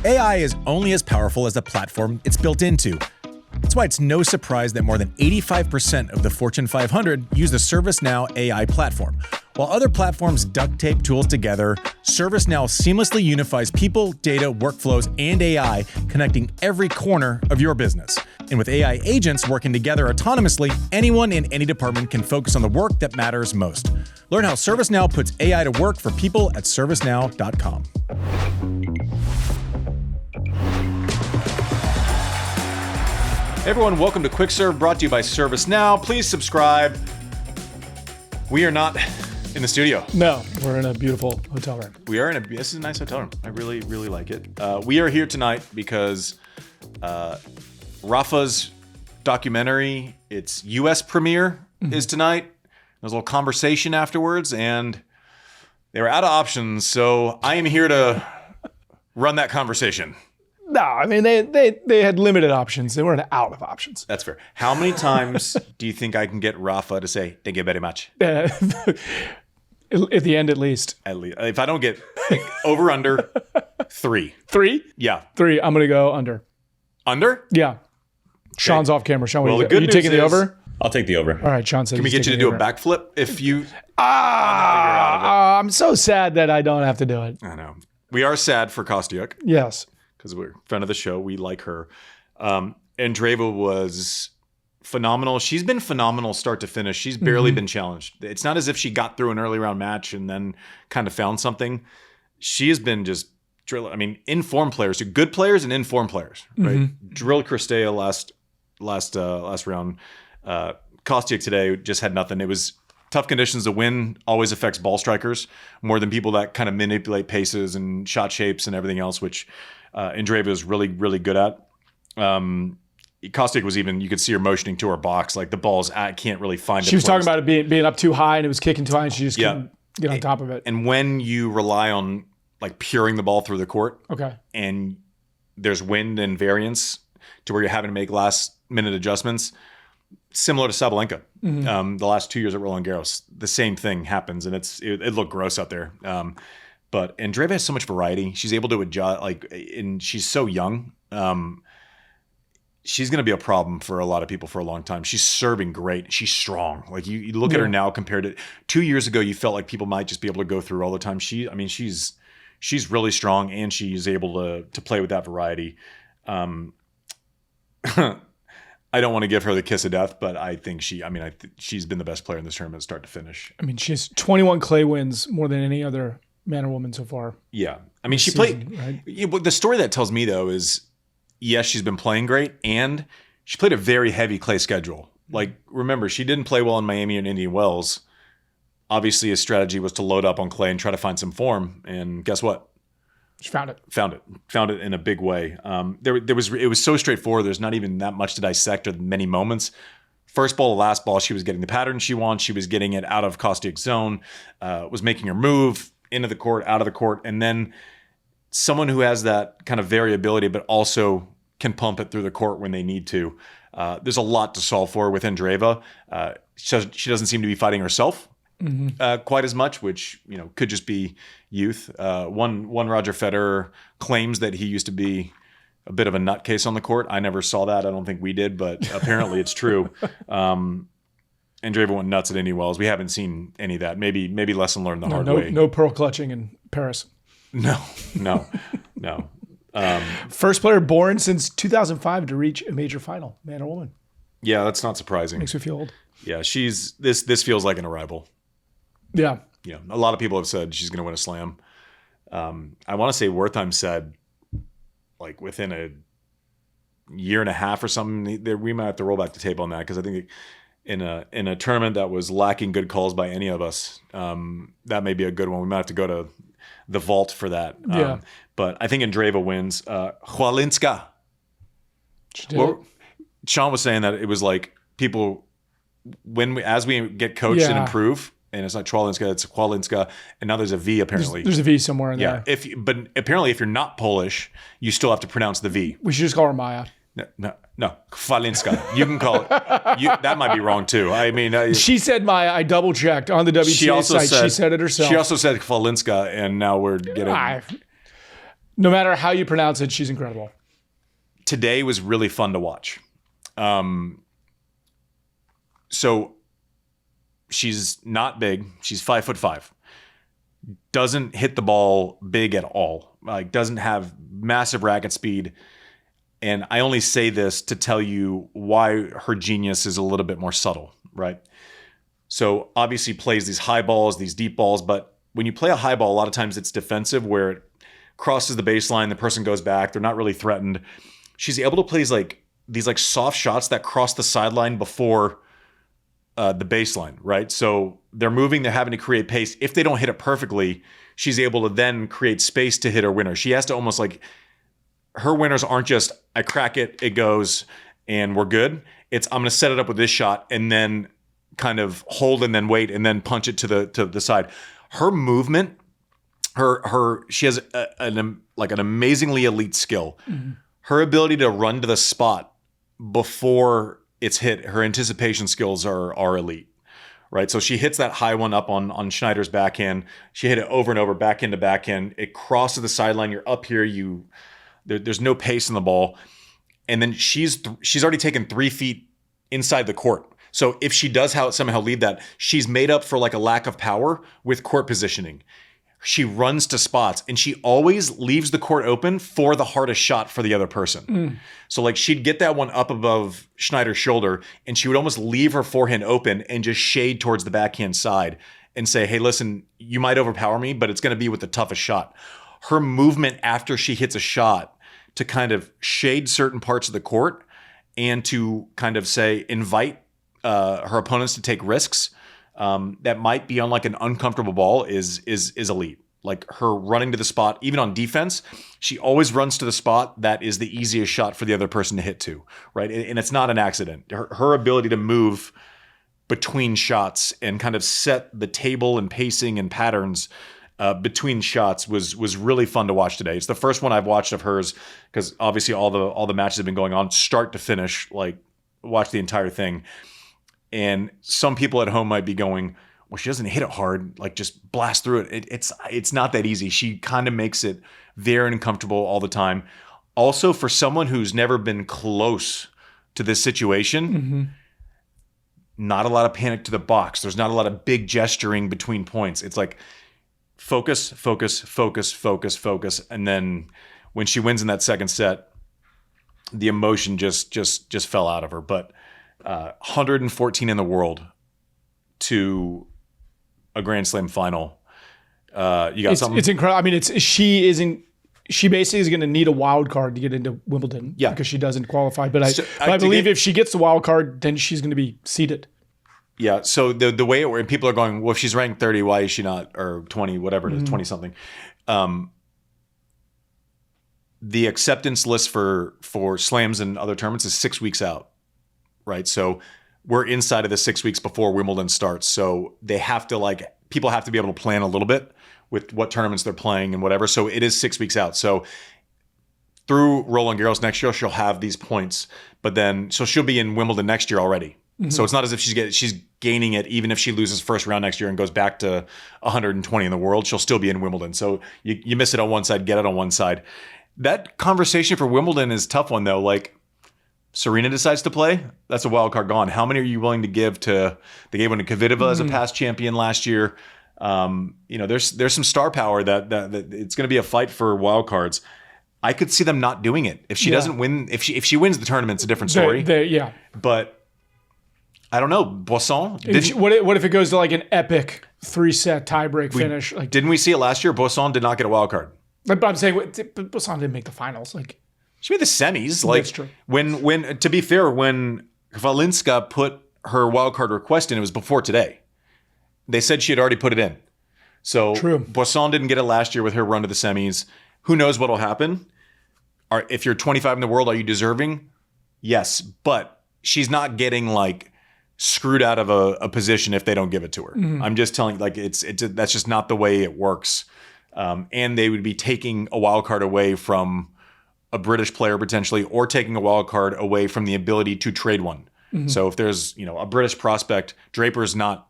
AI is only as powerful as the platform it's built into. That's why it's no surprise that more than 85% of the Fortune 500 use the ServiceNow AI platform. While other platforms duct tape tools together, ServiceNow seamlessly unifies people, data, workflows, and AI, connecting every corner of your business. And with AI agents working together autonomously, anyone in any department can focus on the work that matters most. Learn how ServiceNow puts AI to work for people at servicenow.com. Hey everyone, welcome to Quick Serve, brought to you by ServiceNow. Please subscribe. We are not in the studio. No, we're in a beautiful hotel room. This is a nice hotel room. I really, really like it. We are here tonight because Rafa's documentary, its US premiere is tonight. There's a little conversation afterwards, and they were out of options, so I am here to run that conversation. No, I mean, they had limited options. They weren't out of options. That's fair. How many times do you think I can get Rafa to say, thank you very much? At the end, at least. At least. If I don't get over, under, 3. 3? Yeah. 3. I'm going to go under. Under? Yeah. Sean's off camera. Sean, well, are you taking the over? I'll take the over. All right, Sean says. Can we get you to do a backflip if you... I'm so sad that I don't have to do it. I know. We are sad for Kostyuk. Yes. Because we're a friend of the show. We like her. Andreeva was phenomenal. She's been phenomenal start to finish. She's barely been challenged. It's not as if she got through an early round match and then kind of found something. She has been just drilled. I mean, informed players, good players and informed players, right? Drilled Kristea last round. Kostyuk today just had nothing. It was tough conditions. The wind always affects ball strikers more than people that kind of manipulate paces and shot shapes and everything else, which Andreeva is really, really good at. Kostyuk was even, you could see her motioning to her box, like the ball's can't really find it. She was talking about it being up too high and it was kicking too high and she just couldn't get on top of it. And when you rely on like puring the ball through the court, and there's wind and variance to where you're having to make last minute adjustments, similar to Sabalenka, the last 2 years at Roland Garros, the same thing happens, and it looked gross out there. But Andreeva has so much variety. She's able to adjust, and she's so young. She's going to be a problem for a lot of people for a long time. She's serving great. She's strong. Like you look at her now compared to 2 years ago, you felt like people might just be able to go through all the time. She's really strong, and she's able to play with that variety. I don't want to give her the kiss of death, but I think she's been the best player in this tournament start to finish. I mean, she has 21 clay wins, more than any other man or woman so far. Yeah. I mean, she played. Right? The story that tells me, though, is yes, she's been playing great, and she played a very heavy clay schedule. Like, remember, she didn't play well in Miami and Indian Wells. Obviously, his strategy was to load up on clay and try to find some form. And guess what? She found it. Found it in a big way. It was so straightforward. There's not even that much to dissect or many moments. First ball, last ball, she was getting the pattern she wants. She was getting it out of Kostyuk's zone, was making her move into the court, out of the court. And then someone who has that kind of variability, but also can pump it through the court when they need to. There's a lot to solve for with Andreeva. She doesn't seem to be fighting herself quite as much, which could just be youth. One Roger Federer claims that he used to be a bit of a nutcase on the court. I never saw that. I don't think we did, but apparently it's true. Andreeva went nuts at Indian Wells. We haven't seen any of that. Maybe lesson learned the hard way. No pearl clutching in Paris. No. First player born since 2005 to reach a major final, man or woman. Yeah, that's not surprising. Makes me feel old. Yeah, this feels like an arrival. Yeah. Yeah, a lot of people have said she's going to win a slam. I want to say Wertheim said, like within a year and a half or something. We might have to roll back the tape on that, because I think in a tournament that was lacking good calls by any of us, that may be a good one. We might have to go to the vault for that. Yeah. But I think Andreeva wins. Chwalińska. Sean was saying that it was like people, as we get coached and improve, and it's not Chwalińska, it's Chwalińska, and now there's a V apparently. There's a V somewhere in there. But apparently if you're not Polish, you still have to pronounce the V. We should just call her Maja. No, Chwalińska. You can call it. That might be wrong too. I mean, she said Maja. I double checked on the WTA site. She said it herself. She also said Chwalińska, and now we're getting. No matter how you pronounce it, she's incredible. Today was really fun to watch. So she's not big. She's 5'5". Doesn't hit the ball big at all. Like, doesn't have massive racket speed. And I only say this to tell you why her genius is a little bit more subtle, right? So obviously plays these high balls, these deep balls, but when you play a high ball, a lot of times it's defensive where it crosses the baseline, the person goes back, they're not really threatened. She's able to play these soft shots that cross the sideline before the baseline, right? So they're moving, they're having to create pace. If they don't hit it perfectly, she's able to then create space to hit her winner. She has to almost her winners aren't just, I crack it, it goes, and we're good. It's, I'm going to set it up with this shot and then kind of hold and then wait and then punch it to the side. Her movement, she has an amazingly elite skill. Mm-hmm. Her ability to run to the spot before it's hit, her anticipation skills are elite, right? So she hits that high one up on Schneider's backhand. She hit it over and over, backhand to backhand. It crosses the sideline. You're up here. There's no pace in the ball. And then she's already taken 3 feet inside the court. So if she does somehow leave that, she's made up for a lack of power with court positioning. She runs to spots and she always leaves the court open for the hardest shot for the other person. Mm. So she'd get that one up above Schneider's shoulder and she would almost leave her forehand open and just shade towards the backhand side and say, hey, listen, you might overpower me, but it's going to be with the toughest shot. Her movement after she hits a shot to kind of shade certain parts of the court and to kind of invite her opponents to take risks that might be on an uncomfortable ball is elite. Her running to the spot, even on defense, she always runs to the spot that is the easiest shot for the other person to hit to, right? And it's not an accident. Her ability to move between shots and kind of set the table and pacing and patterns between shots was really fun to watch today. It's the first one I've watched of hers because obviously all the matches have been going on start to finish, watch the entire thing. And some people at home might be going, well, she doesn't hit it hard, just blast through it. It's not that easy. She kind of makes it very uncomfortable all the time. Also, for someone who's never been close to this situation, mm-hmm. Not a lot of panic to the box. There's not a lot of big gesturing between points. It's focus, focus, focus, focus, focus. And then when she wins in that second set, the emotion just fell out of her. But 114 in the world to a Grand Slam final. You got something? It's incredible. I mean, she basically is going to need a wild card to get into Wimbledon. Yeah, because she doesn't qualify. But I believe if she gets the wild card, then she's going to be seeded. Yeah. So the way it works, people are going, well, if she's ranked 30, why is she not, or 20, whatever it is, 20 something. The acceptance list for slams and other tournaments is 6 weeks out. Right. So we're inside of the 6 weeks before Wimbledon starts. So they have to people have to be able to plan a little bit with what tournaments they're playing and whatever. So it is 6 weeks out. So through Roland Garros next year, she'll have these points, but then, so she'll be in Wimbledon next year already. Mm-hmm. So it's not as if she's gaining it, even if she loses first round next year and goes back to 120 in the world, she'll still be in Wimbledon. So you miss it on one side, get it on one side. That conversation for Wimbledon is a tough one though. Serena decides to play, that's a wild card gone. How many are you willing to give to? They gave one to Kvitova mm-hmm. as a past champion last year. There's some star power that it's going to be a fight for wild cards. I could see them not doing it if she doesn't win. If she wins the tournament, it's a different story. Yeah, but I don't know. Boisson. What if it goes to an epic 3-set tiebreak finish? Didn't we see it last year? Boisson did not get a wild card. But I'm saying Boisson didn't make the finals. She made the semis. That's true. When to be fair, when Chwalińska put her wildcard request in, it was before today. They said she had already put it in. So true. Boisson didn't get it last year with her run to the semis. Who knows what will happen? If you're 25 in the world, are you deserving? Yes, but she's not getting screwed out of a position if they don't give it to her. Mm-hmm. I'm just telling that's just not the way it works. And they would be taking a wild card away from a British player potentially, or taking a wild card away from the ability to trade one. Mm-hmm. So if there's a British prospect, Draper's not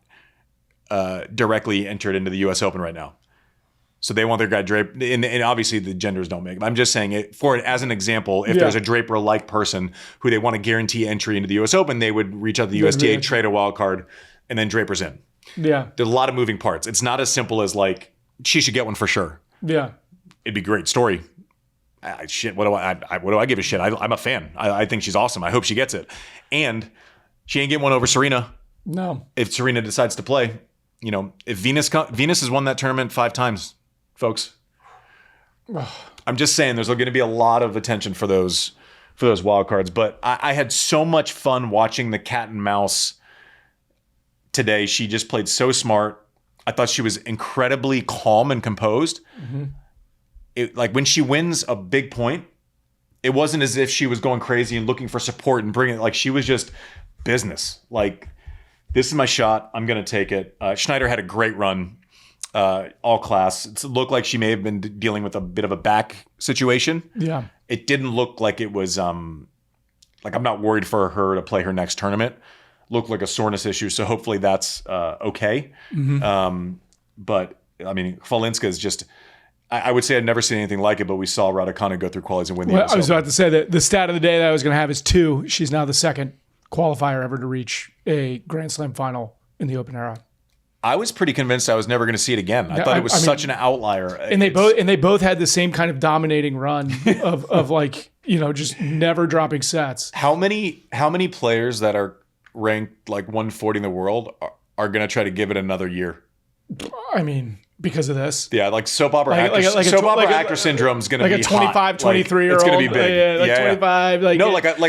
directly entered into the U.S. Open right now. So they want their guy Draper, and obviously the genders don't make. I'm just saying it for it as an example. If there's a Draper-like person who they want to guarantee entry into the U.S. Open, they would reach out to the USTA, trade a wild card, and then Draper's in. Yeah, there's a lot of moving parts. It's not as simple as like she should get one for sure. Yeah, it'd be a great story. What do I give a shit? I'm a fan. I think she's awesome. I hope she gets it, and she ain't getting one over Serena. No, if Serena decides to play, if Venus has won that tournament 5 times. Folks, I'm just saying there's going to be a lot of attention for those wild cards. But I had so much fun watching the cat and mouse today. She just played so smart. I thought she was incredibly calm and composed. Mm-hmm. Like when she wins a big point, it wasn't as if she was going crazy and looking for support and bringing it. Like she was just business. Like, this is my shot. I'm going to take it. Shnaider had a great run. All class. It looked like she may have been dealing with a bit of a back situation. Yeah. It didn't look like it was like I'm not worried for her to play her next tournament. Looked like a soreness issue, so hopefully that's okay. Mm-hmm. But I mean, Chwalińska is just. I would say I'd never seen anything like it, but we saw Raducanu go through qualies and win the US I was Open. about to say that the stat of the day that I was going to have is 2. She's now the second qualifier ever to reach a Grand Slam final in the Open era. I was pretty convinced I was never going to see it again. I thought it was such an outlier. And they both had the same kind of dominating run of like, just never dropping sets. How many players that are ranked like 140 in the world are going to try to give it another year? I mean, because of this. Yeah, like soap opera actor syndrome is going to be like a 25, 23-year-old. It's going to be big. Yeah, 25. Like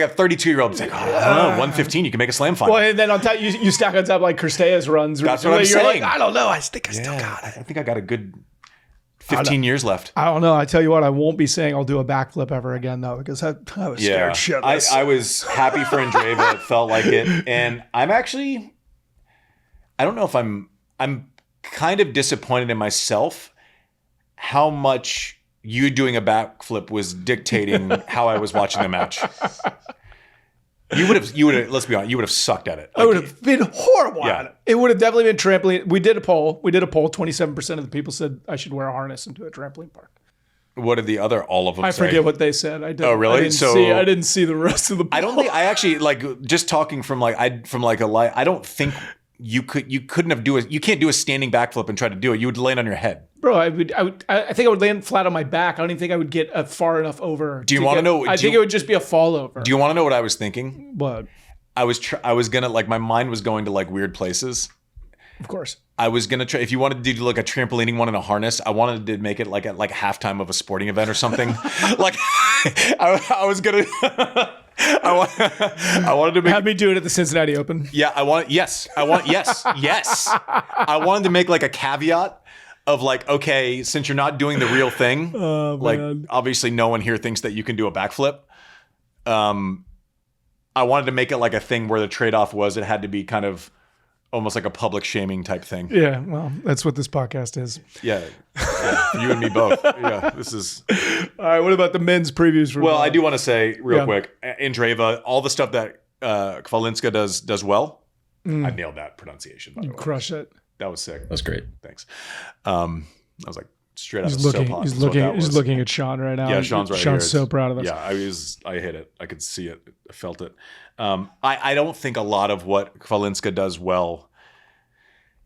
a 32-year-old. It's like, I don't know, 115, you can make a slam final. Well, and then on top, you stack on top like Kristea's runs. That's what I'm saying. Like, I don't know. I think I still got it. I think I got a good 15 years left. I don't know. I tell you what, I won't be saying I'll do a backflip ever again, though, because I was scared shitless. I was happy for Andreeva. It felt like it. And I'm actually, I don't know if I'm kind of disappointed in myself how much you doing a backflip was dictating how I was watching the match. You would have, let's be honest, you would have sucked at it. I would have been horrible at it. It would have definitely been trampoline. We did a poll. 27% of the people said I should wear a harness into a trampoline park. What did the other, all of them say? I forget what they said. I didn't, oh, really? I didn't see the rest of the poll. I don't think, I actually, like, just talking from like, I don't think you can't do a standing backflip and try to do it. You would land on your head. Bro, I think I would land flat on my back. I don't even think I would get far enough over. Do you want to know? I think it would just be a fall over. Do you want to know what I was thinking? What? I was gonna, like, my mind was going to like weird places. Of course. I was gonna try, if you wanted to do like a trampolining one in a harness, I wanted to make it like at like halftime of a sporting event or something. Like I was gonna. I wanted to make, have me do it at the Cincinnati Open. Yeah, yes. I wanted to make like a caveat of like, okay, since you're not doing the real thing, like obviously no one here thinks that you can do a backflip. I wanted to make it like a thing where the trade-off was it had to be kind of almost like a public shaming type thing. Yeah, well, that's what this podcast is. Yeah, you and me both. Yeah, this is. All right, what about the men's previews? Well, I do want to say real quick, Andreeva, all the stuff that Chwalińska does well. I nailed that pronunciation. By the way. Crush it. That was sick. That was great. Thanks. I was like straight out of soap opera. He's looking at Sean right now. Yeah, Sean's right here. Sean's so proud of us. Yeah, I hit it. I could see it. I felt it. I don't think a lot of what Chwalińska does well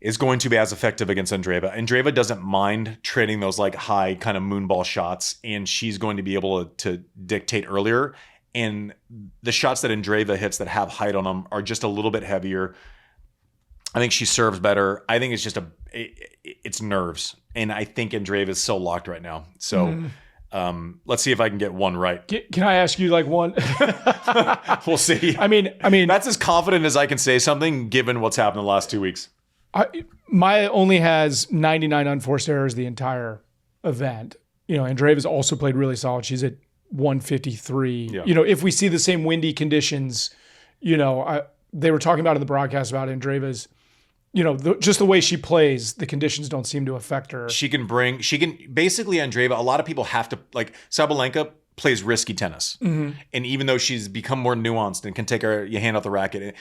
is going to be as effective against Andreeva. Andreeva doesn't mind trading those like high kind of moonball shots, and she's going to be able to dictate earlier. And the shots that Andreeva hits that have height on them are just a little bit heavier. I think she serves better. I think it's just it's nerves. And I think Andreeva is so locked right now. So let's see if I can get one right. Can I ask you like one? We'll see. I mean, that's as confident as I can say something given what's happened the last 2 weeks. Maya only has 99 unforced errors the entire event. Andreeva's also played really solid. She's at 153. Yeah. If we see the same windy conditions, they were talking about in the broadcast about Andreeva's, just the way she plays, the conditions don't seem to affect her. She can basically Andreeva, a lot of people have to, like Sabalenka plays risky tennis. Mm-hmm. And even though she's become more nuanced and can take your hand off the racket,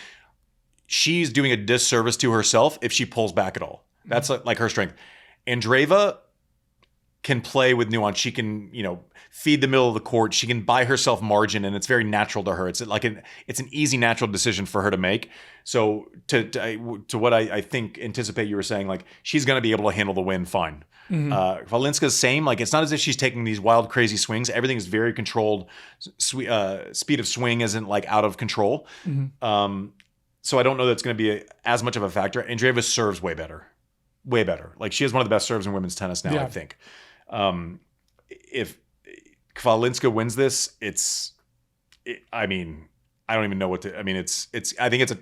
she's doing a disservice to herself if she pulls back at all. That's like her strength. Andreeva, can play with nuance. She can, feed the middle of the court. She can buy herself margin, and it's very natural to her. It's like it's an easy, natural decision for her to make. So to what I think, anticipate you were saying, like, she's going to be able to handle the win fine. Chwalińska's same. Like, it's not as if she's taking these wild, crazy swings. Everything is very controlled. Speed of swing isn't like out of control. So I don't know that's going to be as much of a factor. Andreeva serves way better. Like, she has one of the best serves in women's tennis now, I think. If Chwalińska wins this, I don't even know what to. I mean, I think it's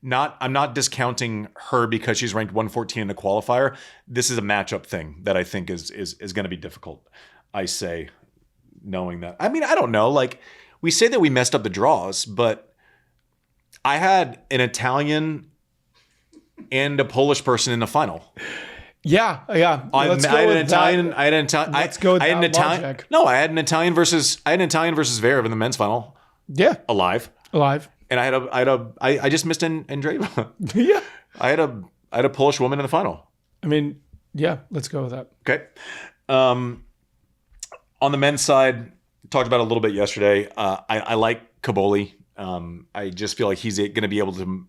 I'm not discounting her because she's ranked 114 in the qualifier. This is a matchup thing that I think is going to be difficult. I say, knowing that. I mean, I don't know. Like, we say that we messed up the draws, but I had an Italian and a Polish person in the final. Yeah. I had an Italian versus Zverev in the men's final. Yeah. Alive. And I just missed Andreeva. Yeah. I had a Polish woman in the final. I mean, yeah, let's go with that. Okay. On the men's side, talked about it a little bit yesterday. I like Cobolli. I just feel like he's going to be able to.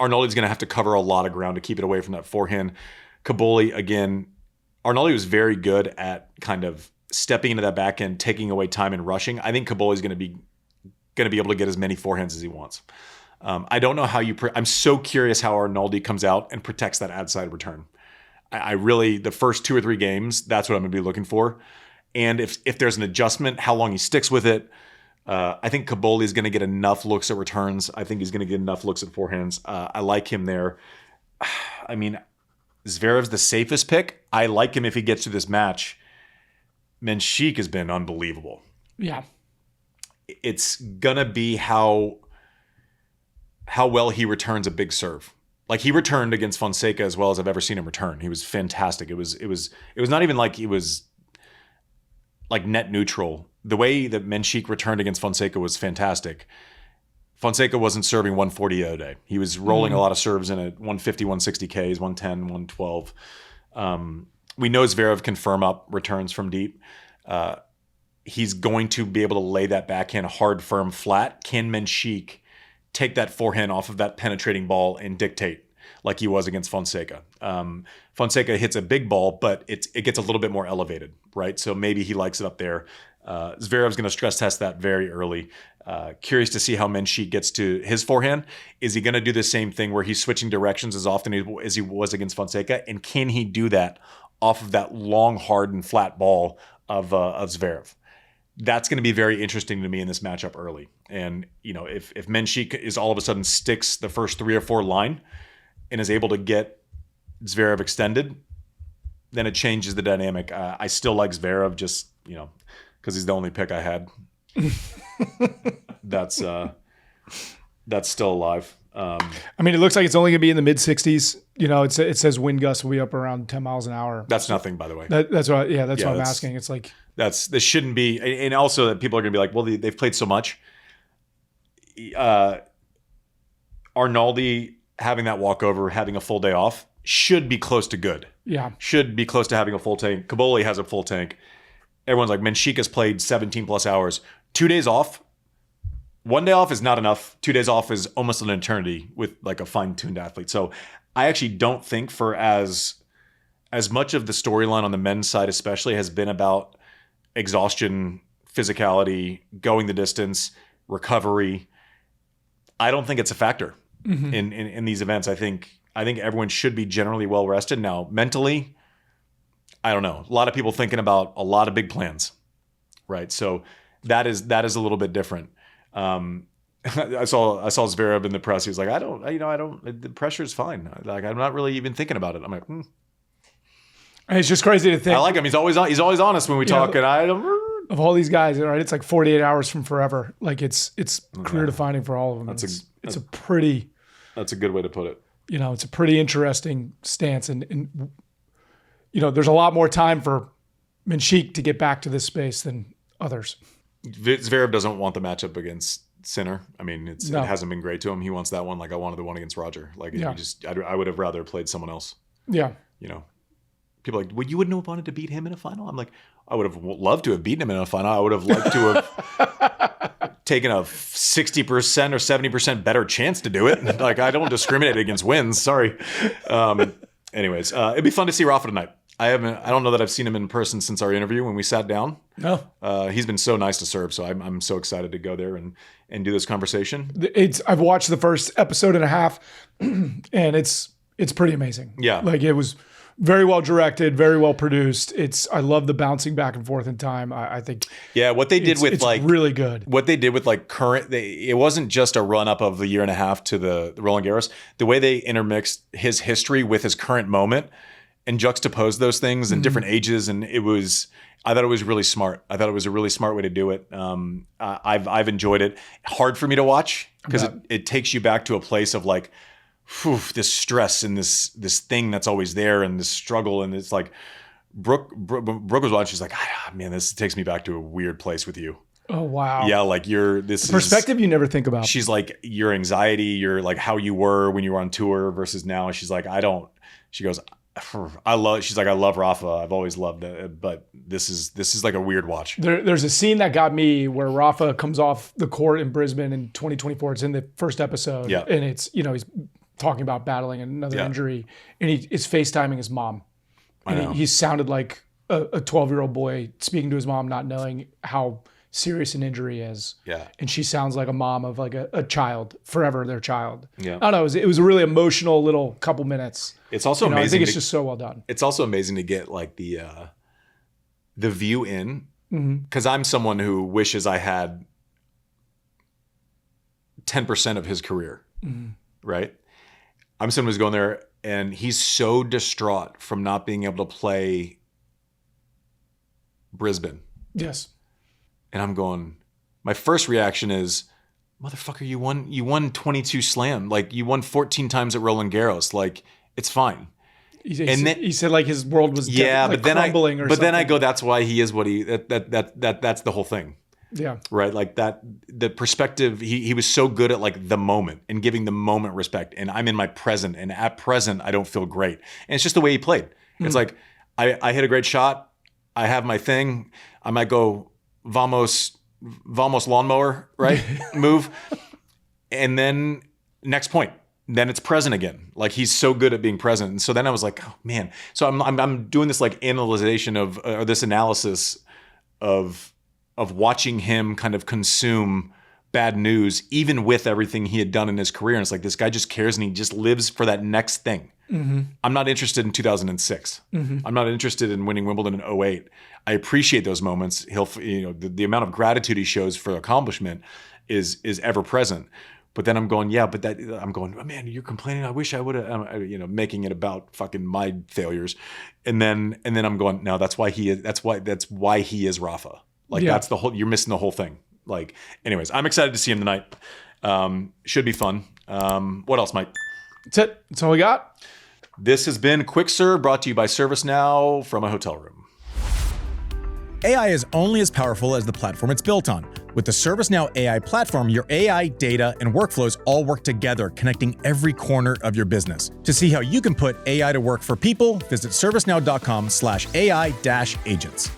Arnaldi's going to have to cover a lot of ground to keep it away from that forehand. Cobolli, again, Arnaldi was very good at kind of stepping into that back end, taking away time and rushing. I think Cobolli's going to be able to get as many forehands as he wants. I don't know how I'm so curious how Arnaldi comes out and protects that outside return. I really, the first 2 or 3 games, that's what I'm going to be looking for. And if there's an adjustment, how long he sticks with it. I think Cobolli is going to get enough looks at returns. I think he's going to get enough looks at forehands. I like him there. I mean, Zverev's the safest pick. I like him if he gets to this match. Menchik has been unbelievable. Yeah. It's going to be how well he returns a big serve. Like, he returned against Fonseca as well as I've ever seen him return. He was fantastic. It was not even like he was like net neutral. The way that Menchik returned against Fonseca was fantastic. Fonseca wasn't serving 140 a day. He was rolling a lot of serves in at 150, 160 Ks, 110, 112. We know Zverev can firm up returns from deep. He's going to be able to lay that backhand hard, firm, flat. Can Menchik take that forehand off of that penetrating ball and dictate like he was against Fonseca? Fonseca hits a big ball, but it gets a little bit more elevated, right? So maybe he likes it up there. Zverev's going to stress test that very early. Curious to see how Menchik gets to his forehand. Is he going to do the same thing where he's switching directions as often as he was against Fonseca? And can he do that off of that long, hard, and flat ball of Zverev? That's going to be very interesting to me in this matchup early. And, if Menchik is all of a sudden sticks the first 3 or 4 line and is able to get Zverev extended, then it changes the dynamic. I still like Zverev just, because he's the only pick I had. That's still alive. I mean, it looks like it's only going to be in the mid 60s. It says wind gusts will be up around 10 miles an hour. That's nothing, by the way. That's what I'm asking. It's like this shouldn't be, and also that people are going to be like, well, they've played so much. Arnaldi having that walkover, having a full day off, should be close to good. Yeah, should be close to having a full tank. Cobolli has a full tank. Everyone's like, Menchik has played 17 plus hours. 2 days off. 1 day off is not enough. 2 days off is almost an eternity with like a fine-tuned athlete. So I actually don't think for as much of the storyline on the men's side especially has been about exhaustion, physicality, going the distance, recovery. I don't think it's a factor in these events. I think everyone should be generally well rested. Now, mentally, I don't know. A lot of people thinking about a lot of big plans, right? So that is a little bit different. I saw Zverev in the press. He was like, the pressure is fine. Like, I'm not really even thinking about it. I'm like, It's just crazy to think. I like him. He's always honest when we talk. And of all these guys, right? It's like 48 hours from forever. Like it's career defining for all of them. That's a good way to put it. It's a pretty interesting stance, and there's a lot more time for Menchik to get back to this space than others. Zverev doesn't want the matchup against Sinner. I mean, it hasn't been great to him. He wants that one like I wanted the one against Roger. Like, I would have rather played someone else. Yeah. people are like, well, you wouldn't have wanted to beat him in a final? I'm like, I would have loved to have beaten him in a final. I would have liked to have taken a 60% or 70% better chance to do it. Like, I don't discriminate against wins. Sorry. Anyways, it'd be fun to see Rafa tonight. I don't know that I've seen him in person since our interview when we sat down. No. He's been so nice to serve. So I'm so excited to go there and do this conversation. I've watched the first episode and a half and it's pretty amazing. Yeah. Like, it was very well directed, very well produced. I love the bouncing back and forth in time. I think. Yeah. What they did with it's really good. What they did with like it wasn't just a run up of the year and a half to the Roland Garros. The way they intermixed his history with his current moment and juxtaposed those things in different ages. And I thought it was really smart. I thought it was a really smart way to do it. I've enjoyed it. Hard for me to watch because it takes you back to a place of like, this stress and this thing that's always there and this struggle. And it's like, Brooke was watching. She's like, man, this takes me back to a weird place with you. Oh, wow. Yeah. Like perspective you never think about. She's like, your anxiety, your like how you were when you were on tour versus now. And she's like, she goes, I love Rafa. I've always loved it, but this is like a weird watch. There's a scene that got me where Rafa comes off the court in Brisbane in 2024. It's in the first episode. Yeah. And it's, he's talking about battling another injury, and is FaceTiming his mom. And he sounded like a 12-year-old boy speaking to his mom, not knowing how serious an injury is. Yeah. And she sounds like a mom of like a child, forever their child. Yeah. I don't know. It was a really emotional little couple minutes. It's also amazing. I think it's just so well done. It's also amazing to get like the view in, because I'm someone who wishes I had 10% of his career, right? I'm someone who's going there and he's so distraught from not being able to play Brisbane. Yes. And I'm going, my first reaction is, motherfucker, you won 22 slam. Like, you won 14 times at Roland Garros. Like, it's fine. He said like his world was crumbling or something. But then I go, that's why he is what that's the whole thing. Yeah. Right. Like that, the perspective, he was so good at like the moment and giving the moment respect. And I'm in my present, and at present, I don't feel great. And it's just the way he played. It's like, I hit a great shot. I have my thing. I might go vamos lawnmower, right? Move. And then next point, then it's present again. Like, he's so good at being present. And so then I was like, oh man. So I'm doing this like analyzation of, or this analysis of watching him kind of consume bad news, even with everything he had done in his career. And it's like, this guy just cares and he just lives for that next thing. I'm not interested in 2006. I'm not interested in winning Wimbledon in 2008. I appreciate those moments. The amount of gratitude he shows for accomplishment is ever present. But then I'm going, I'm going, oh man, you're complaining. I wish I would have, making it about fucking my failures. And then I'm going, no, that's why he is Rafa. Like, that's the whole, you're missing the whole thing. Like, anyways, I'm excited to see him tonight. Should be fun. What else, Mike? That's it. That's all we got. This has been Quick Serve, brought to you by ServiceNow from a hotel room. AI is only as powerful as the platform it's built on. With the ServiceNow AI platform, your AI, data, and workflows all work together, connecting every corner of your business. To see how you can put AI to work for people, visit servicenow.com/AI-agents.